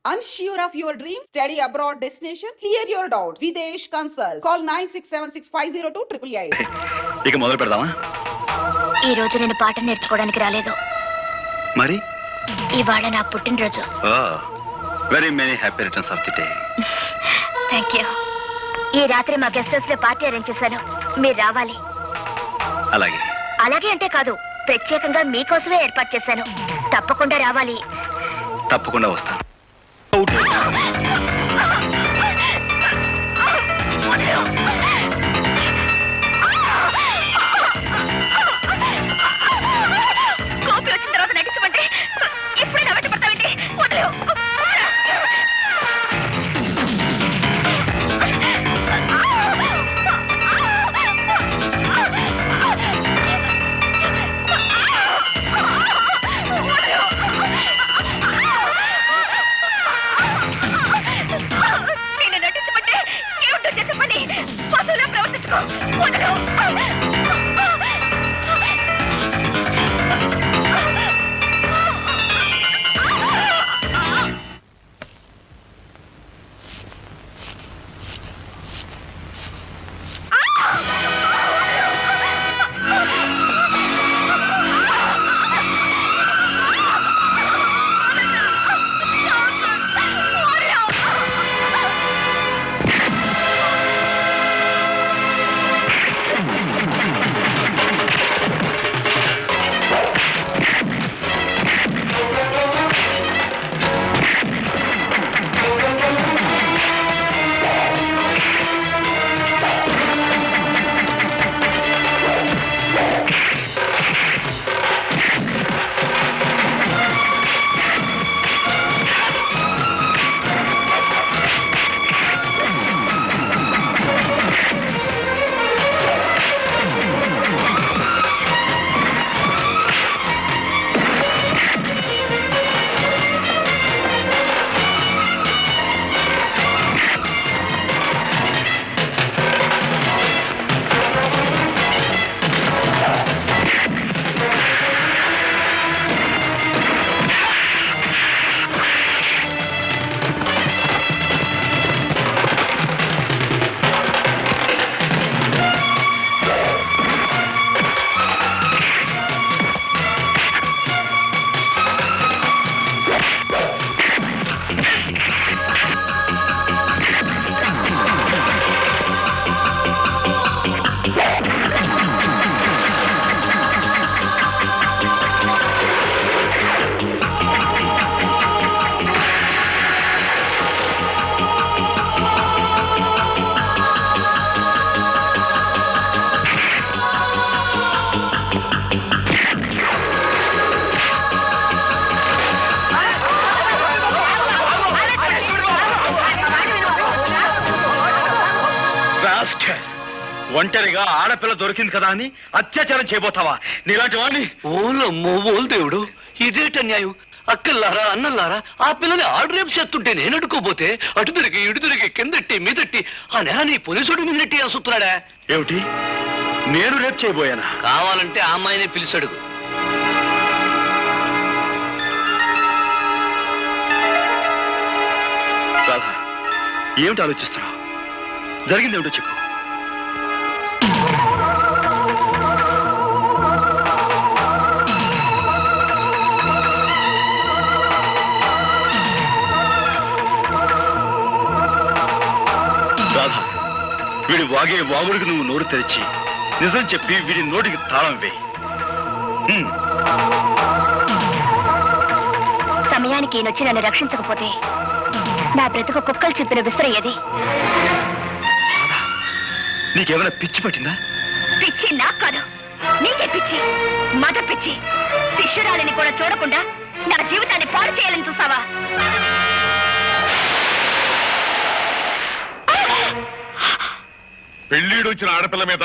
Unsure of your dream? Study abroad destination? Clear your doubts. Videsh Consult. Call 9676502888. ఇక మొదలు పెడదామా? ఈ రోజు నేను పాట నేర్చుకోవడానికి రాలేదు. మరి ఇవాళ నా పుట్టినరోజు. Very many happy returns of the day. Thank you. ఈ రాత్రి మా గెస్ట్ హౌస్ లో పార్టీ అరేంజ్ చేశాను, మీరు రావాలి. అలాగే. అలాగే అంటే కాదు, ప్రత్యేకంగా మీకోసమే ఏర్పాటు చేశాను, తప్పకుండా రావాలి. తప్పకుండా వస్తాను. కోపి వచ్చిన తర్వాత నటించమంటే ఇప్పుడే నవ్వట పడతావండి. వదిలేవు. నేను నటించమంటే ఏమిటో చేసే పని పశువులా ప్రవర్తించుకో. వదిలేవు. ఒంటరిగా ఆడపిల్ల దొరికింది కదా అని అత్యాచారం చేయబోతావా? నీలాంటి వాడిని. ఓలమ్మో ఓలు దేవుడు, ఇదేట న్యాయం? అక్కల్లారా అన్నల్లారా, ఆ పిల్లని ఆడు రేపు చేస్తుంటే నేను అడుకోపోతే అటు తిరిగి ఇటు తిరిగి కిందట్టి మీదట్టి ఆ నేలని పోలీసుడు మీద నెట్టి అసుతున్నాడా? ఏమిటి, నేను రేపు చేయబోయానా? కావాలంటే ఆ అమ్మాయినే పిలిచాడు. రాధా, ఏమిటి ఆలోచిస్తున్నావు? జరిగింది ఏమిటో చెప్పు. రాధా, వీడి వాగే వాగుడికి నువ్వు నోరు తెరిచి నిజం చెప్పి వీడి నోటికి తాళం వేయి. సమయానికి ఈయనొచ్చి నన్ను రక్షించకపోతే నా బ్రతుకు కుక్కలు చెప్పిన విస్తరయ్యేది. నీకేమైనా పిచ్చి పట్టిందా? పిచ్చి నాకు కాదు, నీకే పిచ్చి, మత పిచ్చి. శిష్యురాలిని కూడా చూడకుండా నా జీవితాన్ని పాడు చేయాలని చూస్తావా? పెళ్లిడు వచ్చిన ఆడపిల్ల మీద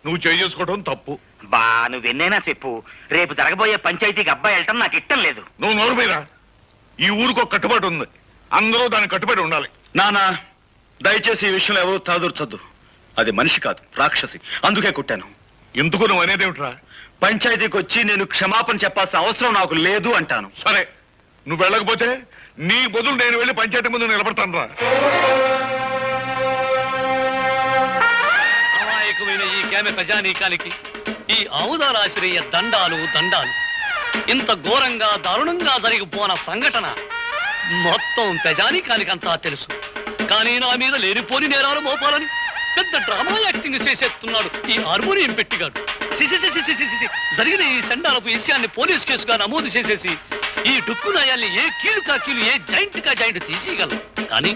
నువ్వు చేసుకోవడం తప్పు. బా నువ్వెన్నైనా చెప్పు, రేపు జరగబోయే పంచాయతీకి అబ్బాయి వెళ్ళటం నాకు ఇష్టం లేదు. నువ్వు నోరు మీద. ఈ ఊరికి ఒక కట్టుబాటు ఉంది, అందరూ దానికి కట్టుబడి ఉండాలి. నానా, దయచేసి ఈ విషయంలో ఎవరూ తలదూర్చొద్దు. అది మనిషి కాదు, రాక్షసి. అందుకే కొట్టాను. ఎందుకు నువ్వు అనేదేమిట్రా? పంచాయతీకి వచ్చి నేను క్షమాపణ చెప్పాల్సిన అవసరం నాకు లేదు అంటాను. సరే, నువ్వు వెళ్ళకపోతే నీ బదులు నేను వెళ్ళి పంచాయతీ ముందు నిలబడతాను రా. అమాయకమైన ఈ కేమె ప్రజానీకానికి ఈ ఆముదారాశ్రయ దండాలు దండాలు. ఇంత ఘోరంగా దారుణంగా జరిగిపోన సంఘటన మొత్తం ప్రజానీకానికంతా తెలుసు. కానీ నా మీద లేనిపోని నేరాలు మోపాలని పెద్ద డ్రామా యాక్టింగ్ చేసేస్తున్నాడు ఈ హార్మోనియం పెట్టిగాడు. జరిగిన ఈ సండాలపు విషయాన్ని పోలీస్ కేసుగా నమోదు చేసేసి ఈ డుక్కు నాయాల్ని ఏ కీలు కా కీలు, ఏ జాయింట్ కా జాయింట్ తీసేయగలం. కానీ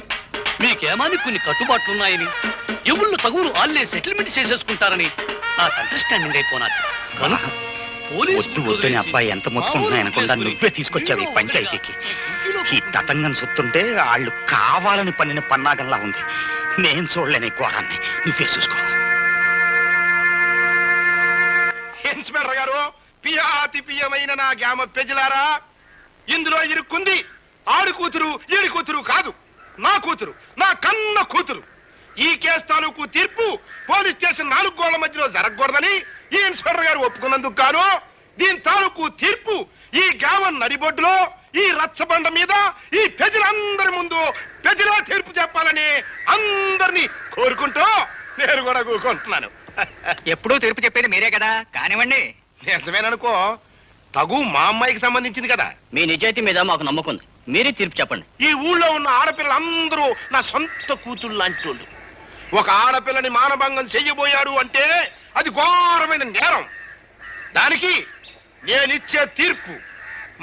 మీకేమాని కొన్ని కట్టుబాట్లున్నాయని, ఎవళ్ళు తగులు ఆళ్లే సెటిల్మెంట్ చేసేసుకుంటారని నాకు అండర్స్టాండింగ్ అయిపోనాది. కనుక వద్దు అబ్బాయి ఎంత మొత్తుకుంటున్నాయనకుండా నువ్వే తీసుకొచ్చావు ఈ పంచాయతీకి. ఈ తతంగం సొత్తుంటే వాళ్ళు కావాలని పన్నిన పన్నాగంలా ఉంది. నేను చూడలేని ఘోరాన్ని, నువ్వే చూసుకో. ఇన్స్పెక్టర్ గారు, పియాతి పియమైన నా గ్రామ ప్రజలారా, ఇందులో ఇరుక్కుంది ఆడి కూతురు ఈడి కూతురు కాదు, నా కూతురు, నా కన్న కూతురు. ఈ కేసు తాలూకు తీర్పు పోలీస్ స్టేషన్ 4 గోళ్ల మధ్యలో జరగకూడదని ఈ ఇన్స్పెక్టర్ గారు ఒప్పుకున్నందుకు గాను దీని తాలూకు తీర్పు ఈ గ్రామం నడిబొడ్డులో ఈ రచ్చబండ మీద ఈ ప్రజలందరి ముందు ప్రజలే తీర్పు చెప్పాలని అందరినీ కోరుకుంటూ నేను కూడా కూరుకుంటున్నాను. ఎప్పుడూ తీర్పు చెప్పేది మీరే కదా, కానివ్వండి. నిజమేననుకో, తగు మా అమ్మాయికి సంబంధించింది కదా. మీ నిజాయితీ మీద మాకు నమ్మకం ఉంది, మీరే తీర్పు చెప్పండి. ఈ ఊళ్ళో ఉన్న ఆడపిల్లలందరూ నా సొంత కూతుళ్ళు లాంటి వాళ్ళు. ఒక ఆడపిల్లని మానభంగం చెయ్యబోయాడు అంటే అది ఘోరమైన నేరం. దానికి నేనిచ్చే తీర్పు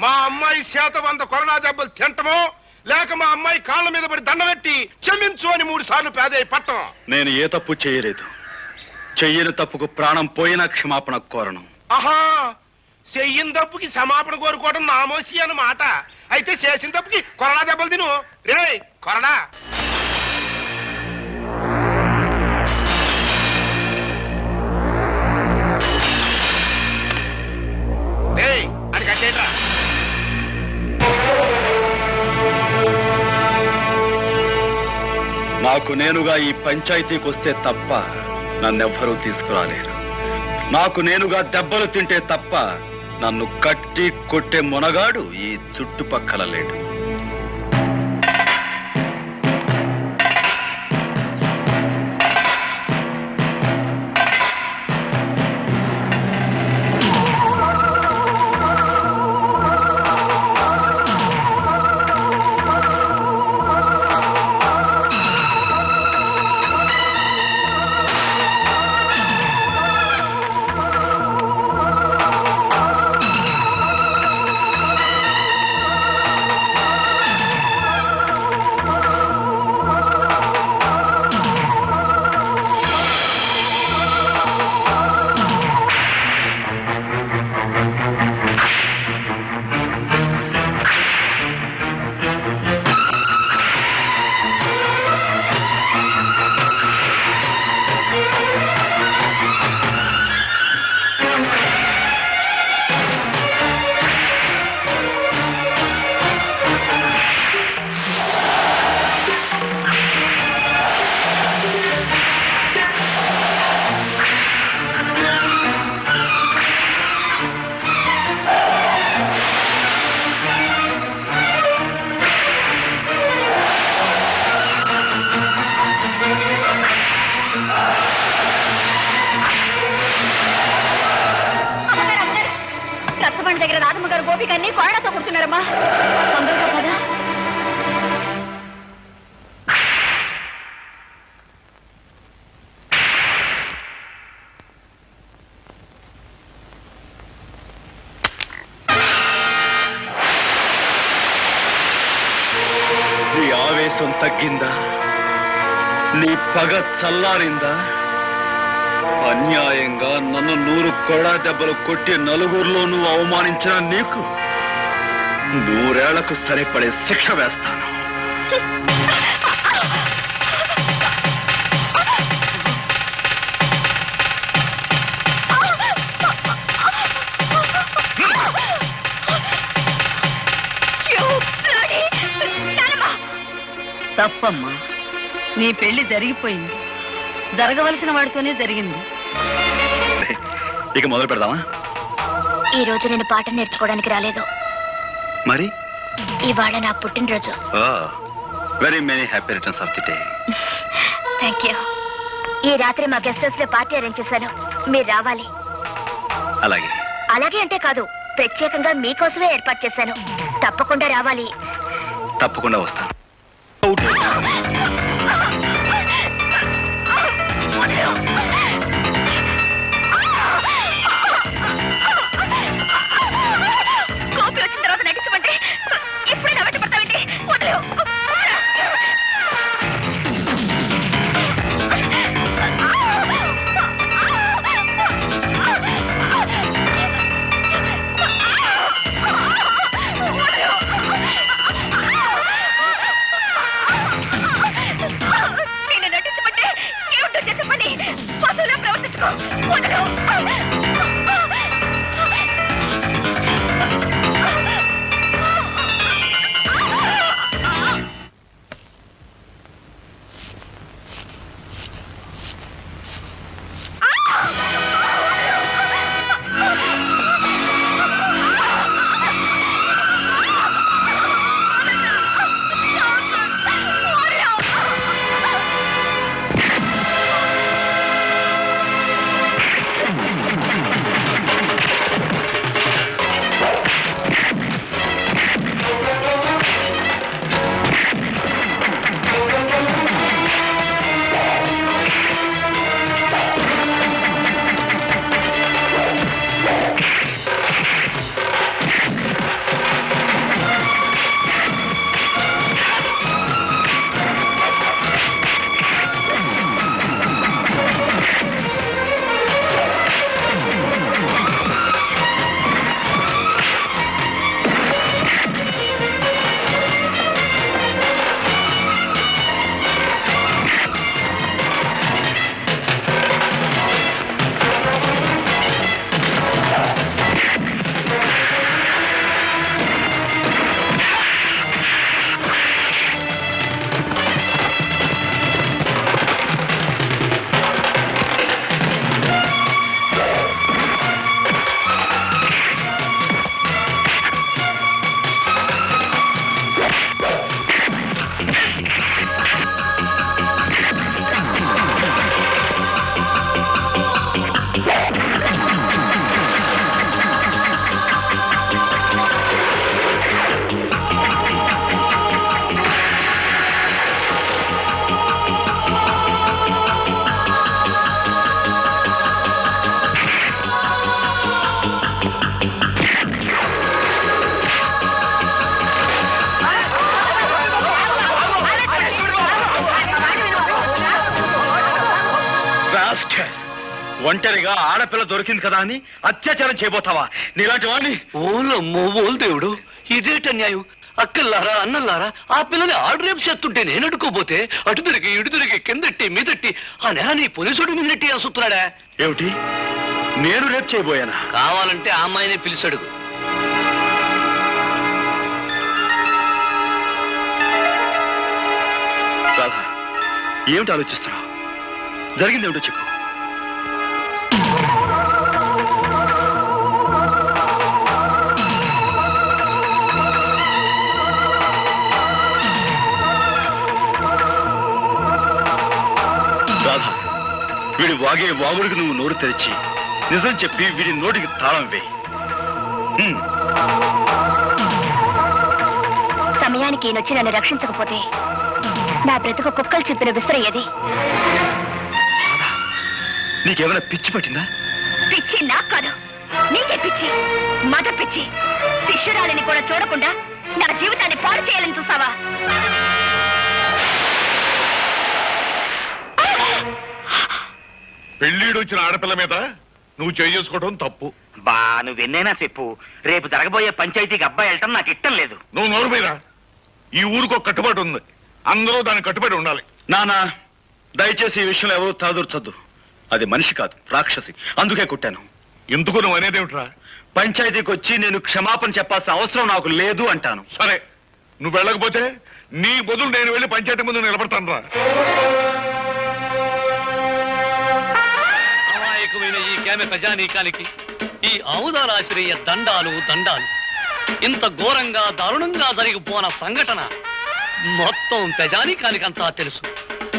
మా అమ్మాయి చేత 100 కొరడా దెబ్బలు తింటమో, లేక మా అమ్మాయి కాళ్ళ మీద పడి దండబెట్టి క్షమించు అని 3 సార్లు పేదయ్య పట్టం. నేను ఏ తప్పు చేయలేదు. చెయ్యని తప్పుకు ప్రాణం పోయినా క్షమాపణ కోరను. ఆహా, చెయ్యిన తప్పుకి క్షమాపణ కోరుకోవడం నామోసి అన్నమాట. అయితే చేసిన తప్పుకి కొరడా దెబ్బలు తిను. రే కొరడా. అది కట్టేట్రా. నాకు నేనుగా ఈ పంచాయతీకి వస్తే తప్ప నన్నెవ్వరూ తీసుకురాలేరు. నాకు నేనుగా దెబ్బలు తింటే తప్ప నన్ను కట్టి కొట్టే మునగాడు ఈ చుట్టుపక్కల లేడు. దగ్గర రాధమ్మ గారు గోపికన్ని కొరడాతో కొడుతున్నారమ్మా. తొందరగా కదా. నీ ఆవేశం తగ్గిందా? నీ పగ చల్లారిందా? అన్యాయంగా నన్ను 100 కొరడా దెబ్బలు కొట్టి నలుగురిలో నువ్వు అవమానించిన నీకు 100 ఏళ్లకు సరిపడే శిక్ష వేస్తాను. తప్పమ్మా, నీ పెళ్లి జరిగిపోయింది. జరగవలసిన వాడితోనే జరిగింది. ఇక మొదలు పెడదామా? ఈ రోజు నేను పాఠం నేర్చుకోవడానికి రాలేదు. మరి ఇవాళ నా పుట్టినరోజు. Very many happy returns of the day. Thank you. ఈ రాత్రి మా గెస్ట్ హౌస్ లో పార్టీ అరేంజ్ చేశాను, మీరు రావాలి. అలాగే. అలాగే అంటే కాదు, ప్రత్యేకంగా మీకోసమే ఏర్పాటు చేశాను, తప్పకుండా రావాలి. తప్పకుండా వస్తాను. కోపి వచ్చిన తర్వాత నటించమంటే ఇప్పుడే నా వెంట పడతావేంటి? వదిలేవు. నేను నటించమంటే ఏమిటో చేసే పని, పశువులా ప్రవర్తించుకో. వదిలేవు. ఒంటరిగా ఆడపిల్ల దొరికింది కదా అని అత్యాచారం చేయబోతావా? నీలాంటి వాడిని. ఓలమ్మో ఓలు దేవుడు, ఇదేట న్యాయం? అక్కల్లారా అన్నల్లారా, ఆ పిల్లని ఆడు రేపు చేస్తుంటే నేను అడుకోపోతే అటు తిరిగి ఇటు తిరిగి కిందట్టి మీదట్టి ఆ నేల నీ పోలీసుడు నిన్నట్టి అసుతున్నాడా? ఏమిటి, నేను రేపు చేయబోయానా? కావాలంటే ఆ అమ్మాయినే పిలిచాడు. రాధా, ఏమిటి ఆలోచిస్తున్నావు? జరిగింది ఏమిటో చెప్పు. రాధా, వీడి వాగే వాగుడికి నువ్వు నోరు తెరిచి నిజం చెప్పి వీడి నోటికి తాళం వేయి. సమయానికి ఈయనొచ్చి నన్ను రక్షించకపోతే నా బ్రతుకు కుక్కలు చెప్పిన విసిరయ్యేది. నీకేమైనా పిచ్చి పట్టిందా? పిచ్చి నాకు కాదు, నీకే పిచ్చి. మత పిచ్చి. శిష్యురాలిని కూడా చూడకుండా నా జీవితాన్ని పాడు చేయాలని చూస్తావా? పెళ్ళిడు వచ్చిన ఆడపిల్ల మీద నువ్వు చేసుకోవడం తప్పు. బా, నువ్వెన్నైనా చెప్పు, రేపు జరగబోయే పంచాయతీకి అబ్బాయి వెళ్ళటం నాకు ఇష్టం లేదు. నువ్వు నోరు మీద. ఈ ఊరికి ఒక కట్టుబాటు ఉంది, అందరూ దానికి కట్టుబడి ఉండాలి. నానా, దయచేసి ఈ విషయంలో ఎవరూ తలదూర్చొద్దు. అది మనిషి కాదు, రాక్షసి. అందుకే కొట్టాను. ఎందుకు నువ్వు అనేదేమిట్రా? పంచాయతీకి వచ్చి నేను క్షమాపణ చెప్పాల్సిన అవసరం నాకు లేదు అంటాను. సరే, నువ్వు వెళ్ళకపోతే నీ బదులు నేను వెళ్ళి పంచాయతీ ముందు నిలబడతాను రా. అమాయకమైన ఈ గ్రామ ప్రజానీకానికి ఈ ఆముదాలాశ్రయ దండాలు దండాలు. ఇంత ఘోరంగా దారుణంగా జరిగిపోన సంఘటన మొత్తం ప్రజానీకానికంతా తెలుసు.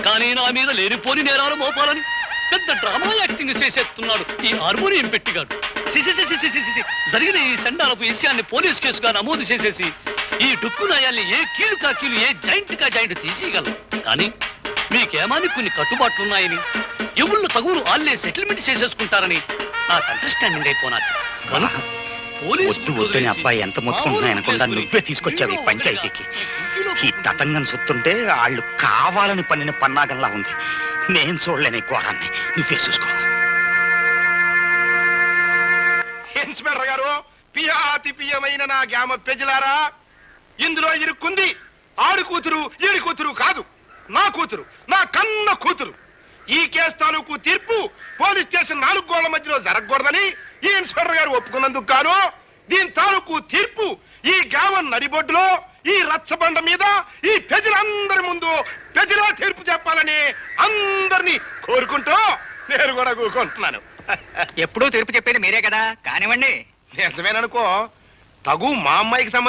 కానీ నా మీద లేనిపోని నేరాలు మోపాలని పెద్ద డ్రామా యాక్టింగ్ చేసేస్తున్నాడు ఈ హార్మోనియం పెట్టిగాడు. జరిగిన ఈ సండాలపు విషయాన్ని పోలీస్ కేసుగా నమోదు చేసేసి ఈ డుక్కు నయాల్ని ఏ కీలు కా కీలు, ఏ జాయింట్ కా జాయింట్ తీసేయగలరు. కానీ మీకేమాని కొన్ని కట్టుబాట్లున్నాయని, ఎవళ్ళు తగురు ఆళ్లే సెటిల్మెంట్ చేసేసుకుంటారని నాకు అండర్స్టాండింగ్ అయిపోనాది. కనుక వద్దు వద్దని అబ్బాయి ఎంత మొత్తుకుంటున్నా అనకుండా నువ్వే తీసుకొచ్చావు ఈ పంచాయతీకి. ఈ తతంగం సొత్తుంటే వాళ్ళు కావాలని పన్నిన పన్నాగంలా ఉంది. నేను చూడలేని ఘోరాన్ని, నువ్వే చూసుకో. ఇన్స్పెక్టర్ గారు, పియాతి పియమైన నా గ్రామ ప్రజలారా, ఇందులో ఇరుక్కుంది ఆడు కూతురు ఈడి కూతురు కాదు, నా కూతురు, నా కన్న కూతురు. ఈ కేసు తాలూకు తీర్పు పోలీస్ స్టేషన్ 4 గోళ్ల మధ్యలో జరగకూడదని ఈ ఇన్స్పెక్టర్ గారు ఒప్పుకున్నందుకు గాను దీని తాలూకు తీర్పు ఈ గ్రామం నడిబొడ్డులో ఈ రచ్చబండ మీద ఈ ప్రజలందరి ముందు ప్రజలే తీర్పు చెప్పాలని అందరినీ కోరుకుంటూ నేను కూడా కూరుకుంటున్నాను. ఎప్పుడూ తీర్పు చెప్పేది మీరే కదా, కానివ్వండి. నిజమేననుకో, తగు మా అమ్మాయికి సంబంధించి